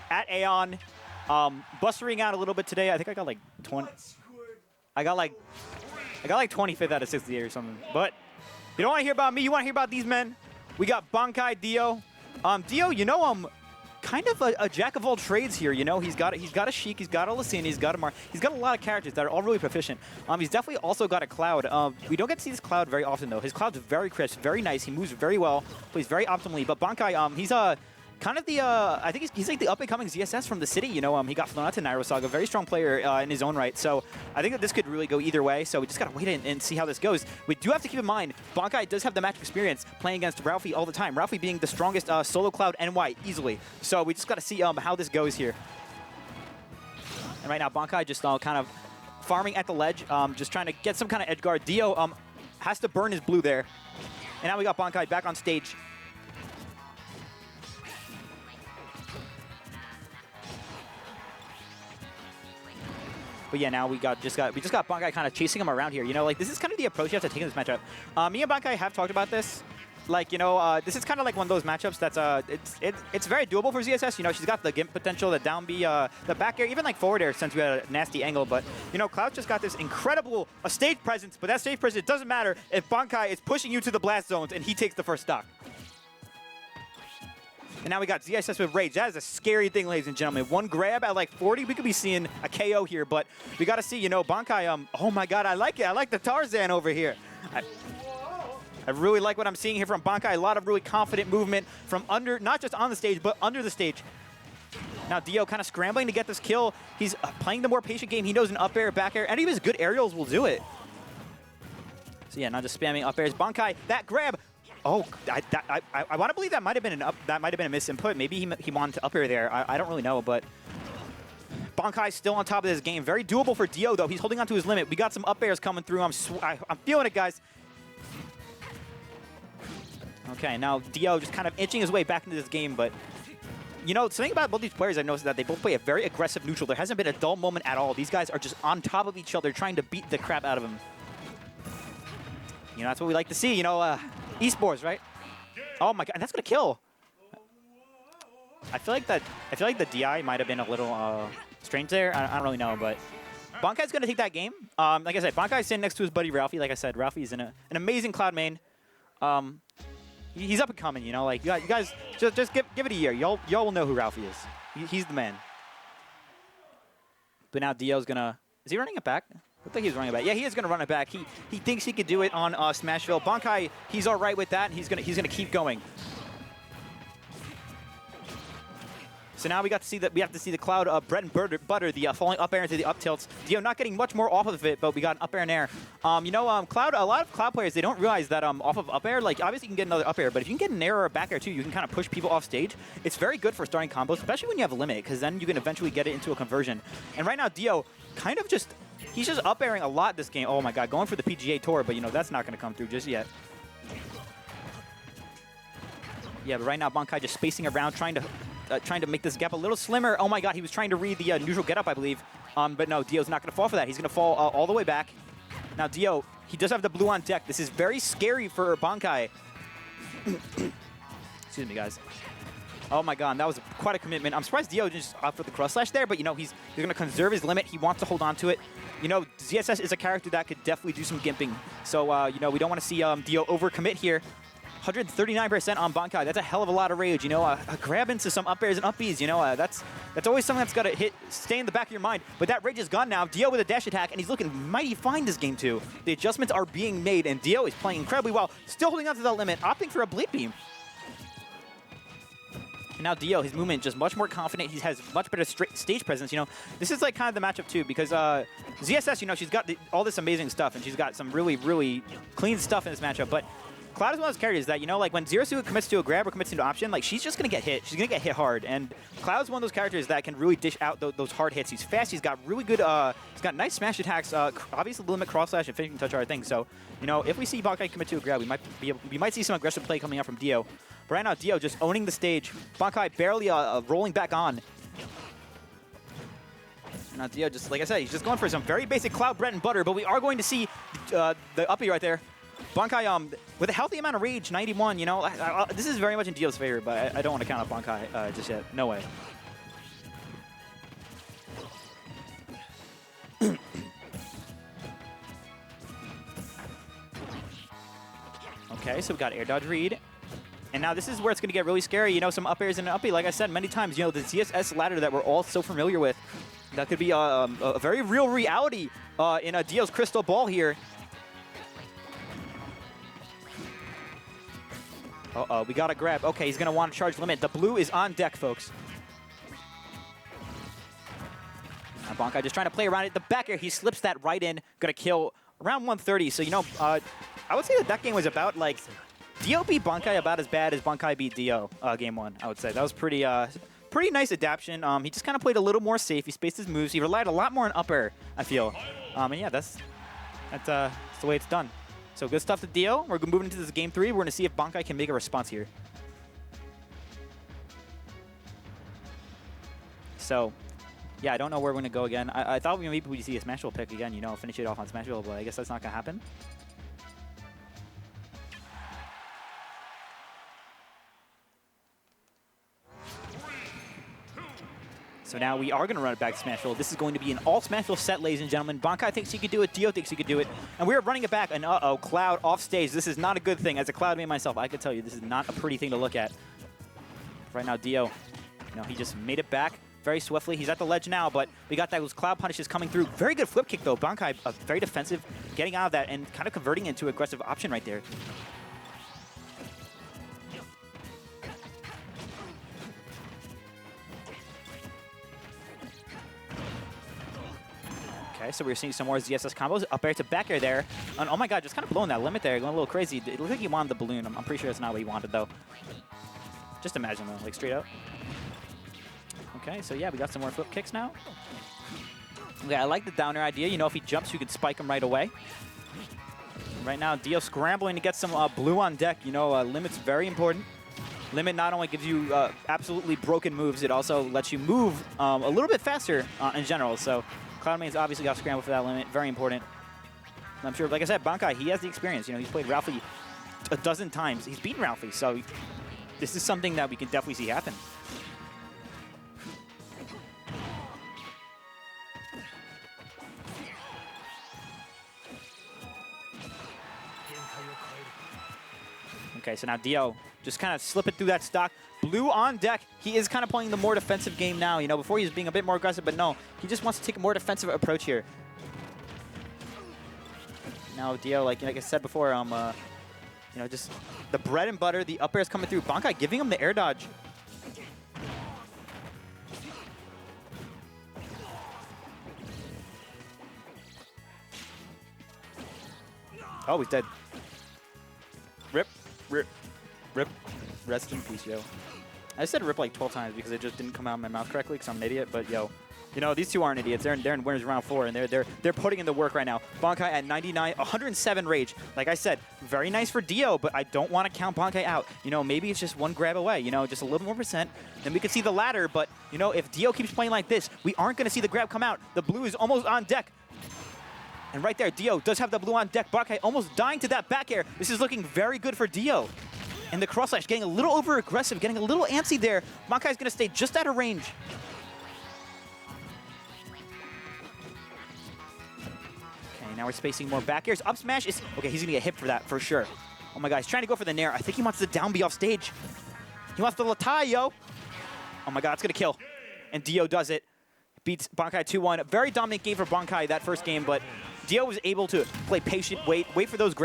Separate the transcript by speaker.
Speaker 1: at AON, bustering out a little bit today. I think I got like 20. I got like 25th out of 68 or something. But you don't want to hear about me. You want to hear about these men. We got Bankai Dio. Dio, you know, kind of a jack of all trades here. You know, he's got a Sheik, he's got a Lucina, he's got a Mar. He's got a lot of characters that are all really proficient. He's definitely also got a Cloud. We don't get to see this Cloud very often though. His Cloud's very crisp, very nice. He moves very well, plays very optimally. But Bankai, he's kind of the, I think he's like the up-and-coming ZSS from the city, you know. He got flown out to Nairo Saga, very strong player in his own right. So I think that this could really go either way. So we just got to wait and see how this goes. We do have to keep in mind, Bankai does have the match experience playing against Ralphie all the time. Ralphie being the strongest solo Cloud NY easily. So we just got to see how this goes here. And right now, Bankai just kind of farming at the ledge, just trying to get some kind of edge guard. Dio has to burn his blue there. And now we got Bankai back on stage. But yeah, now we just got Bankai kind of chasing him around here. You know, like this is kind of the approach you have to take in this matchup. Me and Bankai have talked about this. Like, you know, this is kind of like one of those matchups that's it's very doable for ZSS. You know, she's got the Gimp potential, the down B, the back air, even like forward air since we had a nasty angle. But you know, Cloud just got this incredible stage presence. But that stage presence doesn't matter if Bankai is pushing you to the blast zones and he takes the first stock. And now we got ZSS with Rage. That is a scary thing, ladies and gentlemen. One grab at like 40, we could be seeing a KO here, but we got to see, you know, Bankai, oh my god, I like it. I like the Tarzan over here. I really like what I'm seeing here from Bankai. A lot of really confident movement from under, not just on the stage, but under the stage. Now Dio kind of scrambling to get this kill. He's playing the more patient game. He knows an up air, back air, any of his good aerials will do it. So yeah, not just spamming up airs. Bankai, that grab. Oh, I want to believe that might have been a misinput. Maybe he wanted to up air there. I don't really know, but Bankai still on top of this game. Very doable for Dio though. He's holding on to his limit. We got some up airs coming through. I'm feeling it, guys. Okay, now Dio just kind of inching his way back into this game, but you know, something about both these players I've noticed is that they both play a very aggressive neutral. There hasn't been a dull moment at all. These guys are just on top of each other, trying to beat the crap out of him. You know, that's what we like to see. You know, esports, right? Oh my god, and that's gonna kill. I feel like the DI might have been a little strange there. I don't really know, but Bankai's gonna take that game. Like I said, Bankai's sitting next to his buddy Ralphie. Like I said, Ralphie's in an amazing Cloud main. He's up and coming. You know, like you guys just give it a year. Y'all will know who Ralphie is. He's the man. But now Dio's gonna. Is he running it back? Looks like he's running it back. Yeah, he is going to run it back. He thinks he could do it on Smashville. Bankai, he's all right with that. He's gonna keep going. So now we have to see the Cloud bread and butter, the falling up air into the up tilts. Dio not getting much more off of it, but we got an up air and air. You know, Cloud, a lot of Cloud players, they don't realize that off of up air, like obviously you can get another up air, but if you can get an air or a back air too, you can kind of push people off stage. It's very good for starting combos, especially when you have a limit, because then you can eventually get it into a conversion. And right now, Dio kind of he's just up airing a lot this game. Oh my god, going for the PGA Tour, but you know, that's not going to come through just yet. Yeah, but right now, Bankai just spacing around, trying to make this gap a little slimmer. Oh my god, he was trying to read the neutral getup, I believe. But no, Dio's not going to fall for that. He's going to fall all the way back. Now Dio, he does have the blue on deck. This is very scary for Bankai. Excuse me, guys. Oh my god, that was quite a commitment. I'm surprised Dio just opted for the cross slash there, but you know, he's going to conserve his limit. He wants to hold on to it. You know, ZSS is a character that could definitely do some gimping. So, you know, we don't want to see Dio overcommit here. 139% on Bankai. That's a hell of a lot of rage. You know, a grab into some up airs and up Bs. You know, that's always something that's got to stay in the back of your mind. But that rage is gone now. Dio with a dash attack, and he's looking mighty fine this game too. The adjustments are being made, and Dio is playing incredibly well. Still holding on to that limit, opting for a bleed beam. And now Dio, his movement just much more confident. He has much better stage presence. You know, this is like kind of the matchup too, because ZSS, you know, she's got all this amazing stuff, and she's got some really, really clean stuff in this matchup. But Cloud is one of those characters that, you know, like when Zero commits to a grab or commits to an option, like she's just going to get hit. She's going to get hit hard. And Cloud's one of those characters that can really dish out those hard hits. He's fast. He's got really good, he's got nice smash attacks. Obviously, the limit cross slash and finishing touch are a thing. So, you know, if we see Bankai commit to a grab, we might see some aggressive play coming out from Dio. But right now, Dio just owning the stage. Bankai barely rolling back on. Now Dio just, like I said, he's just going for some very basic Cloud bread and butter. But we are going to see the uppie right there. Bankai, with a healthy amount of rage, 91, you know, this is very much in Dio's favor, but I don't want to count out Bankai just yet. No way. Okay, so we got air dodge read. And now this is where it's going to get really scary. You know, some up airs and an uppie, like I said many times, you know, the ZSS ladder that we're all so familiar with. That could be a very real reality in a Dio's crystal ball here. Uh-oh, we got a grab. Okay, he's going to want to charge limit. The blue is on deck, folks. Now Bankai just trying to play around it. The back air, he slips that right in. Going to kill around 130. So, you know, I would say that game was about, like, Dio beat Bankai about as bad as Bankai beat Dio game 1, I would say. That was pretty nice adaptation. He just kind of played a little more safe. He spaced his moves. He relied a lot more on up air, I feel. And yeah, that's the way it's done. So good stuff to Dio. We're moving into this game 3. We're going to see if Bankai can make a response here. So, yeah, I don't know where we're going to go again. I thought maybe we'd see a Smashville pick again, you know, finish it off on Smashville, but I guess that's not going to happen. So now we are going to run it back to Smashville. This is going to be an all Smashville set, ladies and gentlemen. Bankai thinks he could do it. Dio thinks he could do it. And we're running it back. And uh-oh, Cloud off stage. This is not a good thing. As a Cloud man myself, I can tell you this is not a pretty thing to look at. Right now, Dio, you know, he just made it back very swiftly. He's at the ledge now, but we got those Cloud punishes coming through. Very good flip kick, though. Bankai, very defensive, getting out of that and kind of converting into an aggressive option right there. Okay, so we're seeing some more ZSS combos. Up air to back air there. And oh my god, just kind of blowing that limit there, going a little crazy. It looked like he wanted the balloon. I'm pretty sure that's not what he wanted, though. Just imagine, though, like straight up. Okay, so yeah, we got some more flip kicks now. Yeah, I like the downer idea. You know, if he jumps, you can spike him right away. Right now, Dio scrambling to get some blue on deck. You know, limit's very important. Limit not only gives you absolutely broken moves, it also lets you move a little bit faster in general. So Cloudmane's obviously got to scramble for that limit. Very important. I'm sure, like I said, Bankai, he has the experience. You know, he's played Ralphie a dozen times. He's beaten Ralphie, so this is something that we can definitely see happen. Okay, so now Dio just kind of slipping through that stock. Blue on deck. He is kind of playing the more defensive game now. You know, before he was being a bit more aggressive, but no, he just wants to take a more defensive approach here. Now Dio, like I said before, you know, just the bread and butter, the up air is coming through. Bankai giving him the air dodge. Oh, he's dead. Rip, rip, rip. Rest in peace, yo. I said rip like 12 times because it just didn't come out of my mouth correctly because I'm an idiot, but yo. You know, these two aren't idiots. They're in winners round 4, and they're putting in the work right now. Bankai at 99, 107 rage. Like I said, very nice for Dio, but I don't want to count Bankai out. You know, maybe it's just one grab away. You know, just a little more percent. Then we can see the ladder. But you know, if Dio keeps playing like this, we aren't going to see the grab come out. The blue is almost on deck. And right there, Dio does have the blue on deck. Bankai almost dying to that back air. This is looking very good for Dio. And the cross slash getting a little over aggressive, getting a little antsy there. Bankai's going to stay just out of range. Now we're spacing more back airs. Up smash is... Okay, he's going to get hit for that, for sure. Oh my god, he's trying to go for the nair. I think he wants the down B off stage. He wants the latai, yo. Oh my god, it's going to kill. And Dio does it. Beats Bankai 2-1. Very dominant game for Bankai that first game, but Dio was able to play patient, wait for those